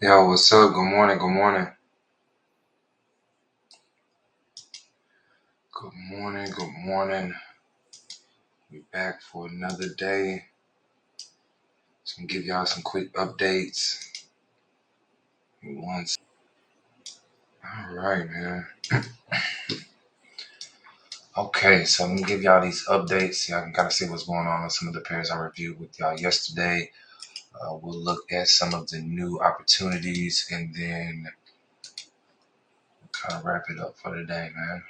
Yo, what's up? Good morning. Good morning. Good morning. Good morning. We back for another day. So I'm gonna give y'all some quick updates. Once. All right, man. Okay, so I'm gonna give y'all these updates. Y'all can kind of see what's going on with some of the pairs I reviewed with y'all yesterday. We'll look at some of the new opportunities and then kind of wrap it up for the day, man.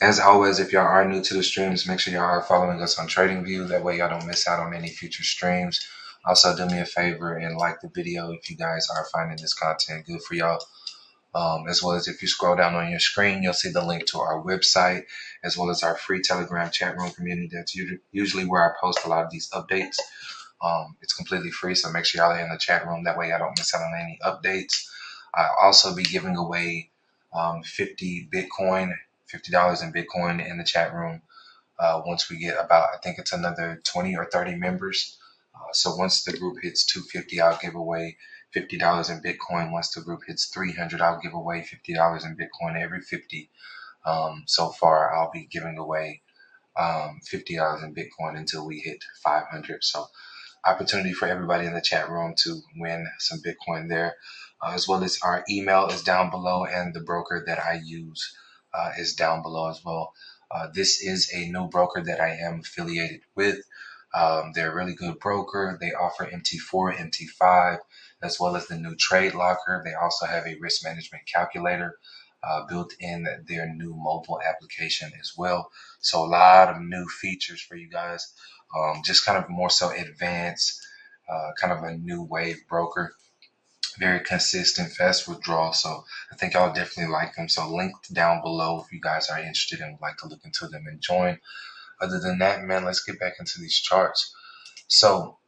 As always, if y'all are new to the streams, make sure y'all are following us on TradingView. That way y'all don't miss out on any future streams. Also, do me a favor and like the video if you guys are finding this content good for y'all. As well as if you scroll down on your screen, you'll see the link to our website, as well as our free Telegram chat room community. That's usually where I post a lot of these updates. It's completely free, so make sure y'all are in the chat room. That way I don't miss out on any updates. I'll also be giving away 50 Bitcoin, $50 in Bitcoin in the chat room once we get about, I think it's another 20 or 30 members. So once the group hits 250, I'll give away $50 in Bitcoin. Once the group hits 300, I'll give away $50 in Bitcoin. Every 50 so far, I'll be giving away $50 in Bitcoin until we hit 500. So opportunity for everybody in the chat room to win some Bitcoin there, as well as our email is down below and the broker that I use is down below as well. This is a new broker that I am affiliated with. They're a really good broker. They offer MT4, MT5, as well as the new Trade Locker. They also have a risk management calculator built in their new mobile application as well. So a lot of new features for you guys. Just kind of more so advanced, kind of a new wave broker. Very consistent, fast withdrawal. So I think y'all definitely like them. So linked down below if you guys are interested and would like to look into them and join. Other than that, man, let's get back into these charts. So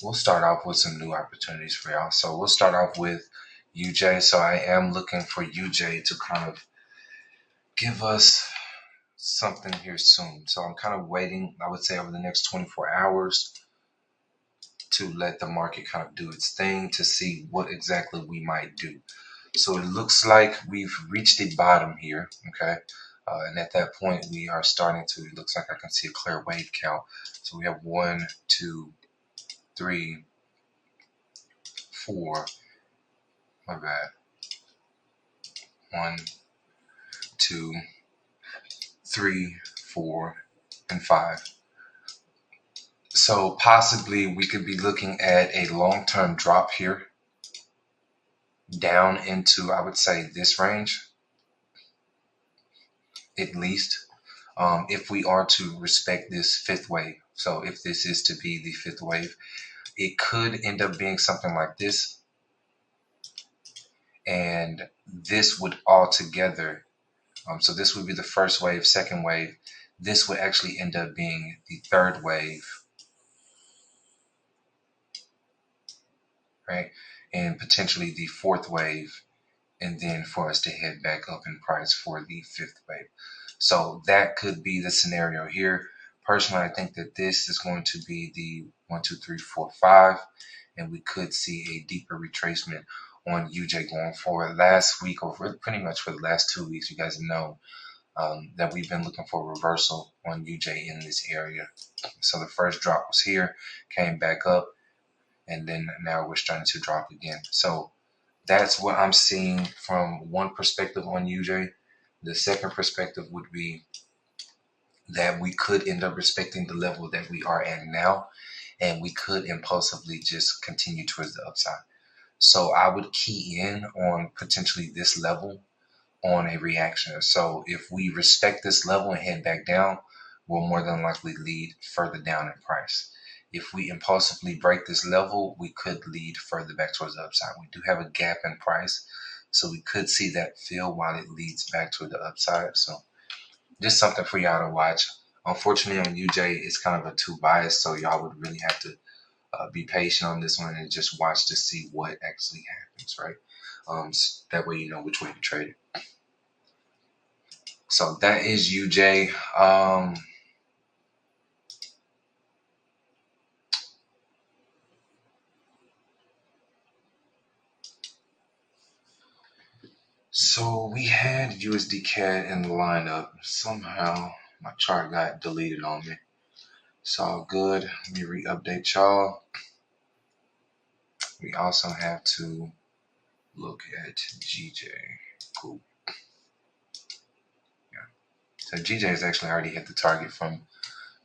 we'll start off with some new opportunities for y'all. So we'll start off with UJ. So I am looking for UJ to kind of give us something here soon. So I'm kind of waiting, I would say, over the next 24 hours to let the market kind of do its thing to see what exactly we might do. So it looks like we've reached the bottom here, okay? And at that point, we are starting to, it looks like I can see a clear wave count. So we have 1, 2, 3, 4, my bad. 1, 2, 3, 4, and 5. So possibly we could be looking at a long-term drop here down into, I would say, this range, at least, if we are to respect this fifth wave. So if this is to be the fifth wave, it could end up being something like this. And this would all together, so this would be the first wave, second wave. This would actually end up being the third wave, right? And potentially the fourth wave, and then for us to head back up in price for the fifth wave. So that could be the scenario here. Personally, I think that this is going to be the 1, 2, 3, 4, 5, and we could see a deeper retracement on UJ going forward. Last week, or pretty much for the last 2 weeks, you guys know that we've been looking for a reversal on UJ in this area. So the first drop was here, came back up, and then now we're starting to drop again. So that's what I'm seeing from one perspective on UJ. The second perspective would be that we could end up respecting the level that we are at now, and we could impulsively just continue towards the upside. So I would key in on potentially this level on a reaction. So if we respect this level and head back down, we'll more than likely lead further down in price. If we impulsively break this level, we could lead further back towards the upside. We do have a gap in price, so we could see that fill while it leads back to the upside. So just something for y'all to watch. Unfortunately, on UJ, it's kind of a two bias, so y'all would really have to be patient on this one and just watch to see what actually happens, right? So that way you know which way to trade it. So that is UJ. So we had USD CAD in the lineup. Somehow my chart got deleted on me. It's all good. Let me re-update y'all. We also have to look at GJ. Cool. Yeah. So GJ has actually already hit the target from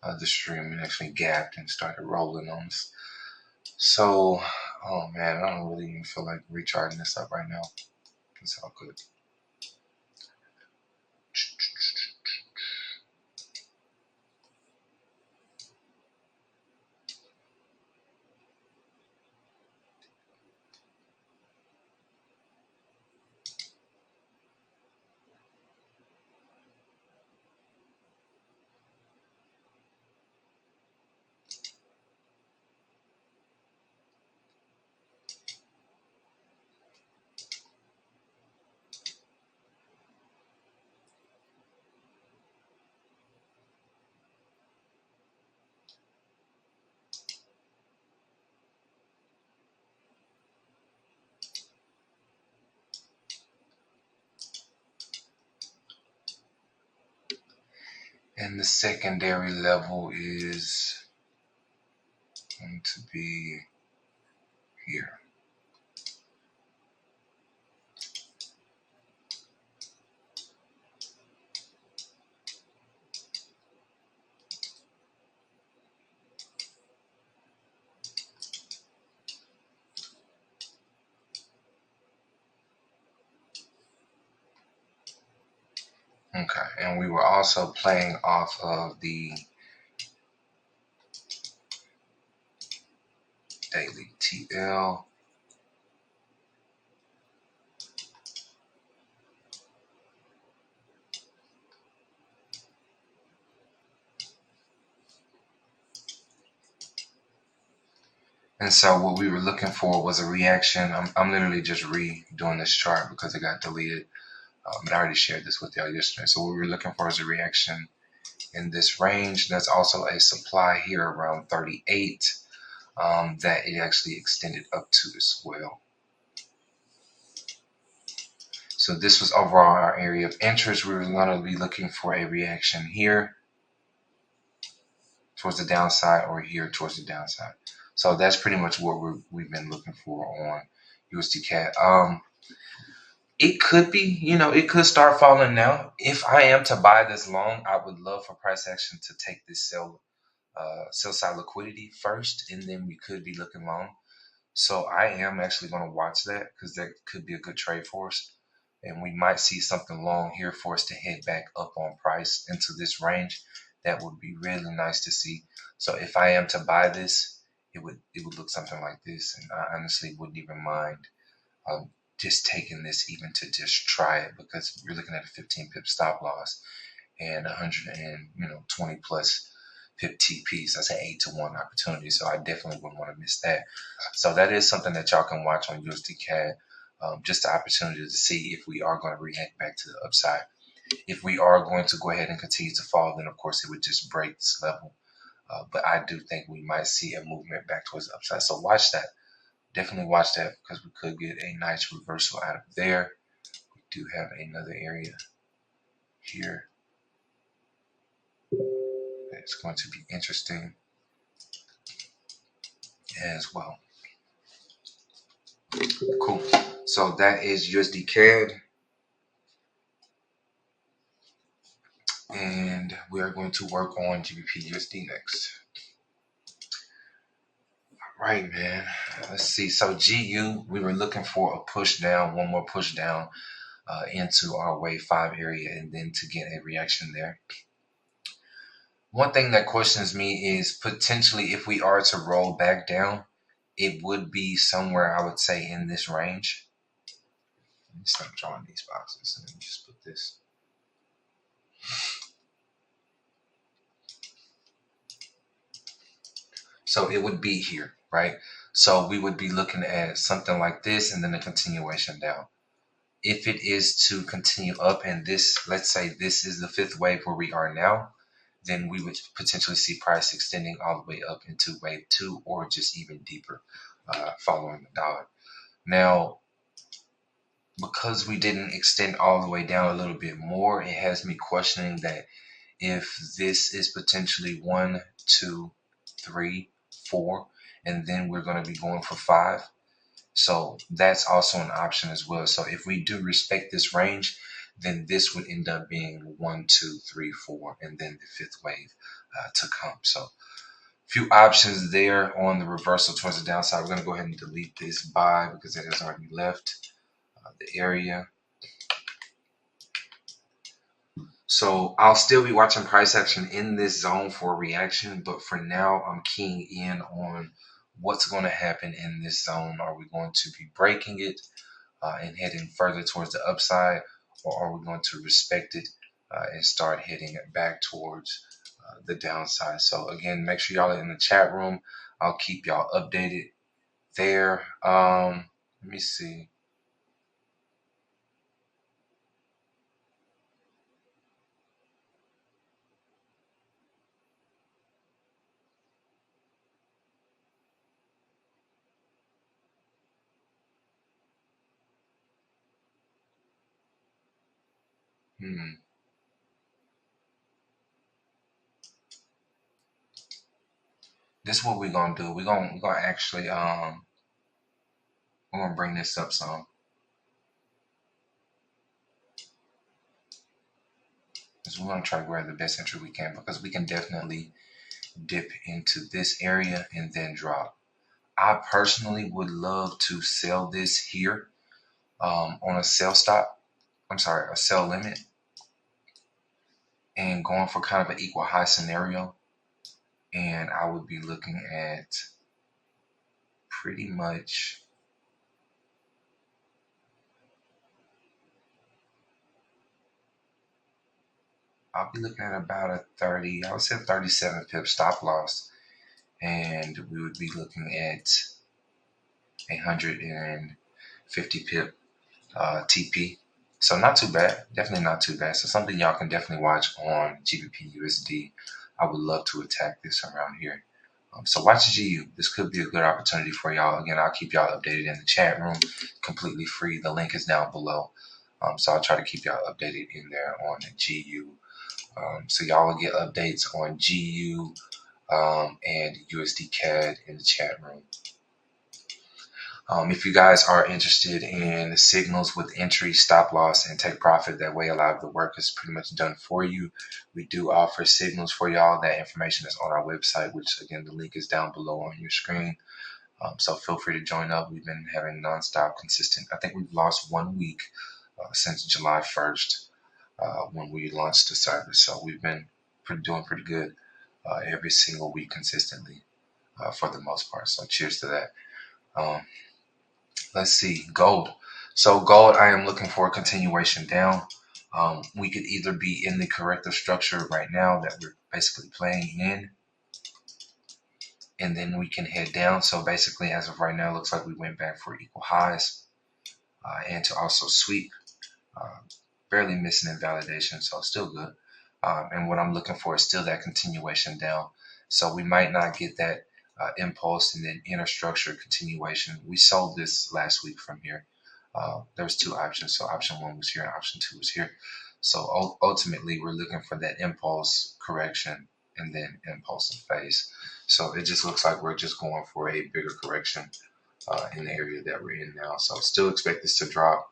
the stream and actually gapped and started rolling on us. So, oh man, I don't really even feel like recharging this up right now. It's all good. And the secondary level is going to be here. Okay, and we were also playing off of the daily TL. And so what we were looking for was a reaction. I'm literally just redoing this chart because it got deleted. And I already shared this with y'all yesterday. So what we were looking for is a reaction in this range. That's also a supply here around 38 that it actually extended up to as well. So this was overall our area of interest. We were going to be looking for a reaction here towards the downside or here towards the downside. So that's pretty much what we've been looking for on USD CAD. It could be, it could start falling now. If I am to buy this long, I would love for price action to take this sell side liquidity first, and then we could be looking long. So I am actually going to watch that because that could be a good trade for us. And we might see something long here for us to head back up on price into this range. That would be really nice to see. So if I am to buy this, it would look something like this. And I honestly wouldn't even mind just taking this even to just try it, because you're looking at a 15 pip stop loss and 120 plus pip TPs. That's an 8-to-1 opportunity. So I definitely wouldn't want to miss that. So that is something that y'all can watch on USD CAD. Just the opportunity to see if we are going to react back to the upside. If we are going to go ahead and continue to fall, then of course it would just break this level. But I do think we might see a movement back towards the upside. So watch that. Definitely watch that, because we could get a nice reversal out of there. We do have another area here that's going to be interesting as well. Cool. So that is USD CAD. And we are going to work on GBP USD next. All right, man. Let's see. So GU, we were looking for a push down, one more push down into our wave 5 area, and then to get a reaction there. One thing that questions me is potentially if we are to roll back down, it would be somewhere, I would say, in this range. Let me start drawing these boxes and then just put this. So it would be here, right? So we would be looking at something like this and then a continuation down. If it is to continue up and this, let's say this is the 5th wave where we are now, then we would potentially see price extending all the way up into wave 2 or just even deeper following the dollar. Now, because we didn't extend all the way down a little bit more, it has me questioning that if this is potentially 1, 2, 3, 4, and then we're going to be going for 5. So that's also an option as well. So if we do respect this range, then this would end up being 1, 2, 3, 4, and then the fifth wave to come. So few options there on the reversal towards the downside. We're going to go ahead and delete this buy because it has already left the area. So I'll still be watching price action in this zone for a reaction, but for now I'm keying in on what's going to happen in this zone. Are we going to be breaking it and heading further towards the upside, or are we going to respect it and start heading back towards the downside? So again, make sure y'all are in the chat room. I'll keep y'all updated there. Let me see. This is what we're gonna do. We're gonna actually we're gonna bring this up some. Because we're gonna try to grab the best entry we can, because we can definitely dip into this area and then drop. I personally would love to sell this here on a sell stop. I'm sorry, a sell limit, and going for kind of an equal high scenario. And I would be looking at pretty much I'll be looking at about a 30, I would say 37 pip stop loss, and we would be looking at 150 pip TP. So not too bad, definitely not too bad. So something y'all can definitely watch on GBP USD. I would love to attack this around here. So watch the GU. This could be a good opportunity for y'all. Again, I'll keep y'all updated in the chat room, completely free. The link is down below. So I'll try to keep y'all updated in there on the GU. So y'all will get updates on GU and USD CAD in the chat room. If you guys are interested in signals with entry, stop loss, and take profit, that way a lot of the work is pretty much done for you. We do offer signals for y'all. That information is on our website, which again, the link is down below on your screen. So feel free to join up. We've been having nonstop, consistent. I think we've lost 1 week since July 1st when we launched the service. So we've been doing pretty good every single week consistently for the most part. So cheers to that. Let's see, gold. So gold, I am looking for a continuation down. We could either be in the corrective structure right now that we're basically playing in, and then we can head down. So basically, as of right now, it looks like we went back for equal highs and to also sweep. Barely missing invalidation, so still good. And what I'm looking for is still that continuation down. So we might not get that impulse and then inner structure continuation. We sold this last week from here. There was 2 options. So option 1 was here and option 2 was here. So ultimately we're looking for that impulse correction and then impulse and phase. So it just looks like we're just going for a bigger correction in the area that we're in now. So still expect this to drop.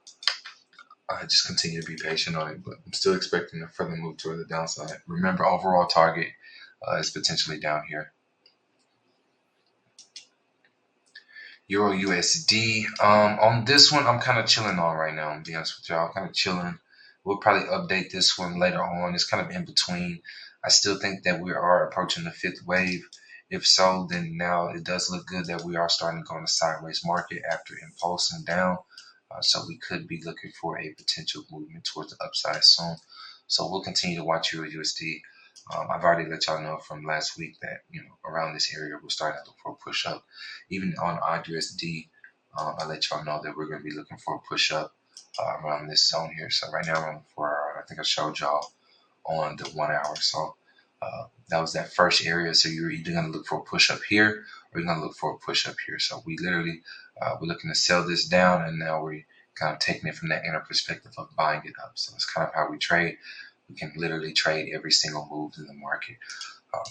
Just continue to be patient on it, but I'm still expecting a further move toward the downside. Remember, overall target is potentially down here. Euro USD. On this one, I'm kind of chilling on right now. I'm be honest with y'all, kind of chilling. We'll probably update this one later on. It's kind of in between. I still think that we are approaching the 5th wave. If so, then now it does look good that we are starting to go in a sideways market after impulsing down. So we could be looking for a potential movement towards the upside soon. So we'll continue to watch Euro USD. I've already let y'all know from last week that around this area we're starting to look for a push up. Even on AUD USD, I let y'all know that we're going to be looking for a push up around this zone here. So right now, I think I showed y'all on the 1 hour. So that was that first area. So you're either going to look for a push up here or you're going to look for a push up here. So we literally we're looking to sell this down, and now we're kind of taking it from that inner perspective of buying it up. So it's kind of how we trade. We can literally trade every single move in the market.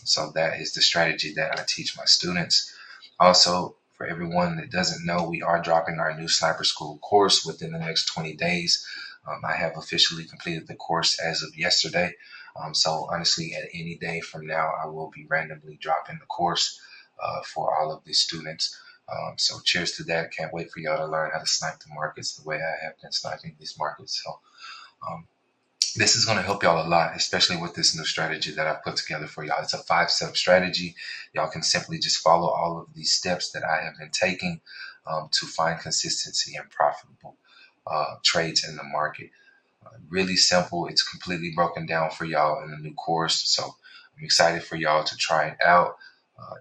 So that is the strategy that I teach my students. Also, for everyone that doesn't know, we are dropping our new Sniper School course within the next 20 days. I have officially completed the course as of yesterday. So honestly, at any day from now, I will be randomly dropping the course for all of the students. So cheers to that. Can't wait for y'all to learn how to snipe the markets the way I have been sniping these markets. So um, this is going to help y'all a lot, especially with this new strategy that I put together for y'all. It's a 5-step strategy. Y'all can simply just follow all of these steps that I have been taking to find consistency and profitable trades in the market. Really simple. It's completely broken down for y'all in the new course. So I'm excited for y'all to try it out.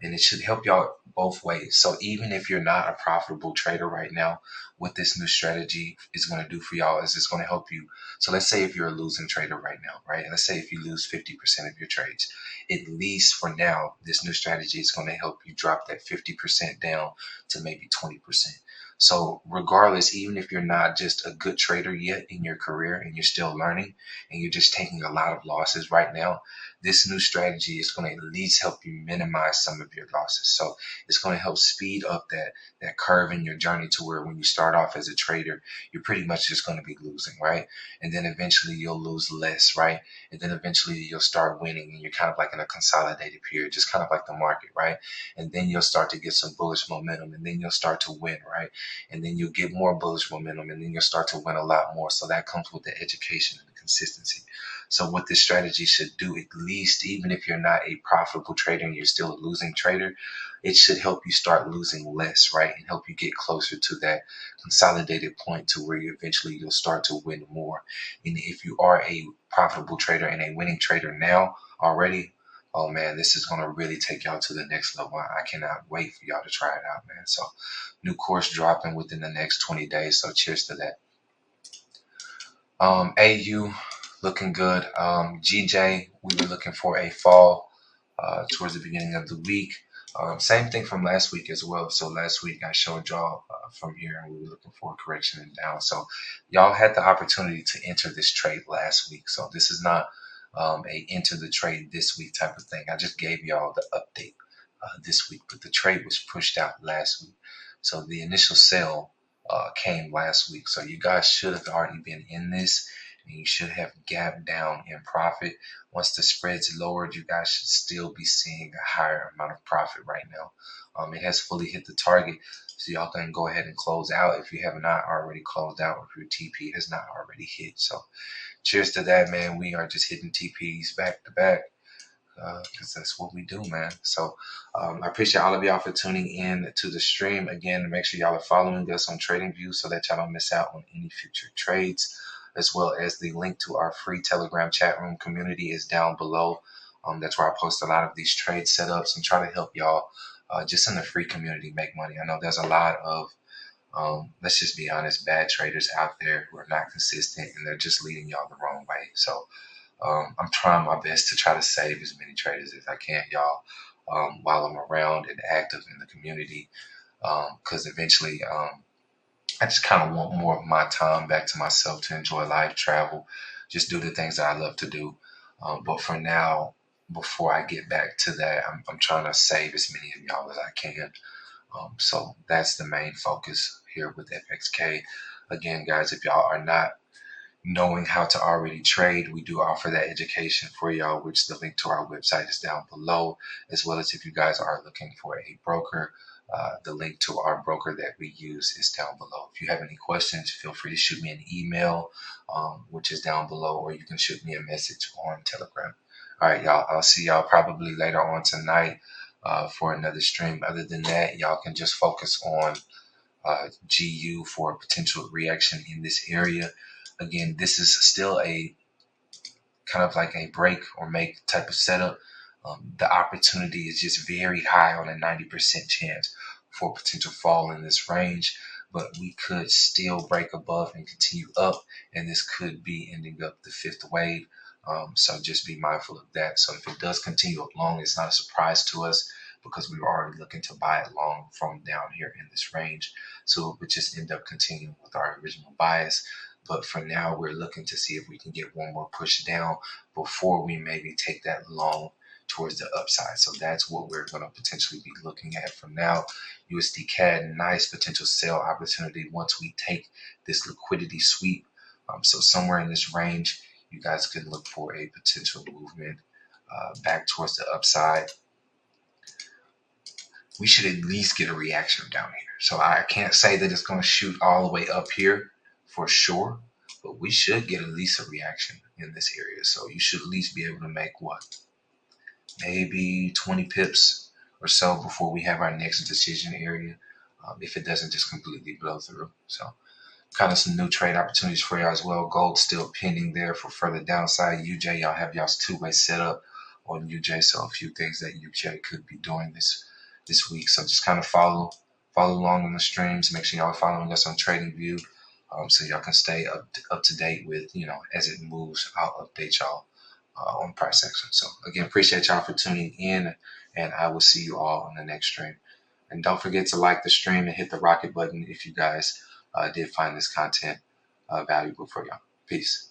And it should help y'all both ways. So even if you're not a profitable trader right now, what this new strategy is going to do for y'all is it's going to help you. So let's say if you're a losing trader right now, right? And let's say if you lose 50% of your trades, at least for now, this new strategy is going to help you drop that 50% down to maybe 20%. So regardless, even if you're not just a good trader yet in your career and you're still learning and you're just taking a lot of losses right now, this new strategy is going to at least help you minimize some of your losses. So it's going to help speed up that curve in your journey to where when you start off as a trader, you're pretty much just going to be losing, right? And then eventually you'll lose less, right? And then eventually you'll start winning and you're kind of like in a consolidated period, just kind of like the market, right? And then you'll start to get some bullish momentum and then you'll start to win, right? And then you'll get more bullish momentum and then you'll start to win a lot more. So that comes with the education and the consistency. So what this strategy should do, at least even if you're not a profitable trader and you're still a losing trader, it should help you start losing less, right? And help you get closer to that consolidated point to where you'll start to win more. And if you are a profitable trader and a winning trader now already, oh man, this is going to really take y'all to the next level. I cannot wait for y'all to try it out, man. So new course dropping within the next 20 days. So cheers to that. AU looking good. GJ, we were looking for a fall towards the beginning of the week. Same thing from last week as well. So last week I showed y'all from here and we were looking for a correction and down. So y'all had the opportunity to enter this trade last week. So this is not a enter the trade this week type of thing. I just gave y'all the update this week, but the trade was pushed out last week. So the initial sell came last week. So you guys should have already been in this and you should have gapped down in profit. Once the spread's lowered, you guys should still be seeing a higher amount of profit right now. It has fully hit the target. So y'all can go ahead and close out if you have not already closed out or if your TP has not already hit. So cheers to that, man. We are just hitting TPs back to back because that's what we do, man. So I appreciate all of y'all for tuning in to the stream. Again, make sure y'all are following us on TradingView so that y'all don't miss out on any future trades, as well as the link to our free Telegram chat room community is down below. That's where I post a lot of these trade setups and try to help y'all just in the free community make money. I know there's a lot of let's just be honest, bad traders out there who are not consistent and they're just leading y'all the wrong way. So I'm trying my best to try to save as many traders as I can, y'all, while I'm around and active in the community. Because eventually, I just kind of want more of my time back to myself to enjoy life, travel, just do the things that I love to do. But for now, before I get back to that, I'm trying to save as many of y'all as I can. So that's the main focus here with FXK. Again, guys, if y'all are not knowing how to already trade, we do offer that education for y'all, which the link to our website is down below, as well as if you guys are looking for a broker, the link to our broker that we use is down below. If you have any questions, feel free to shoot me an email, which is down below, or you can shoot me a message on Telegram. All right, y'all, I'll see y'all probably later on tonight for another stream. Other than that, y'all can just focus on GU for a potential reaction in this area. Again, this is still a kind of like a break or make type of setup. The opportunity is just very high on a 90% chance for potential fall in this range, but we could still break above and continue up, and this could be ending up the fifth wave. So just be mindful of that. So if it does continue up long, it's not a surprise to us, because we were already looking to buy it long from down here in this range. So it would just end up continuing with our original bias. But for now, we're looking to see if we can get one more push down before we maybe take that long towards the upside. So that's what we're going to potentially be looking at from now. USD CAD, nice potential sell opportunity once we take this liquidity sweep. So somewhere in this range, you guys could look for a potential movement back towards the upside. We should at least get a reaction down here. So I can't say that it's going to shoot all the way up here for sure, but we should get at least a reaction in this area. So you should at least be able to make what? Maybe 20 pips or so before we have our next decision area, if it doesn't just completely blow through. So kind of some new trade opportunities for y'all as well. Gold still pending there for further downside. UJ, y'all have y'all's two-way setup on UJ, so a few things that UJ could be doing this week. So just kind of follow along on the streams. Make sure y'all are following us on TradingView, so y'all can stay up to date with, as it moves. I'll update y'all on price action. So again, appreciate y'all for tuning in, and I will see you all on the next stream. And don't forget to like the stream and hit the rocket button if you guys did find this content valuable for y'all. Peace.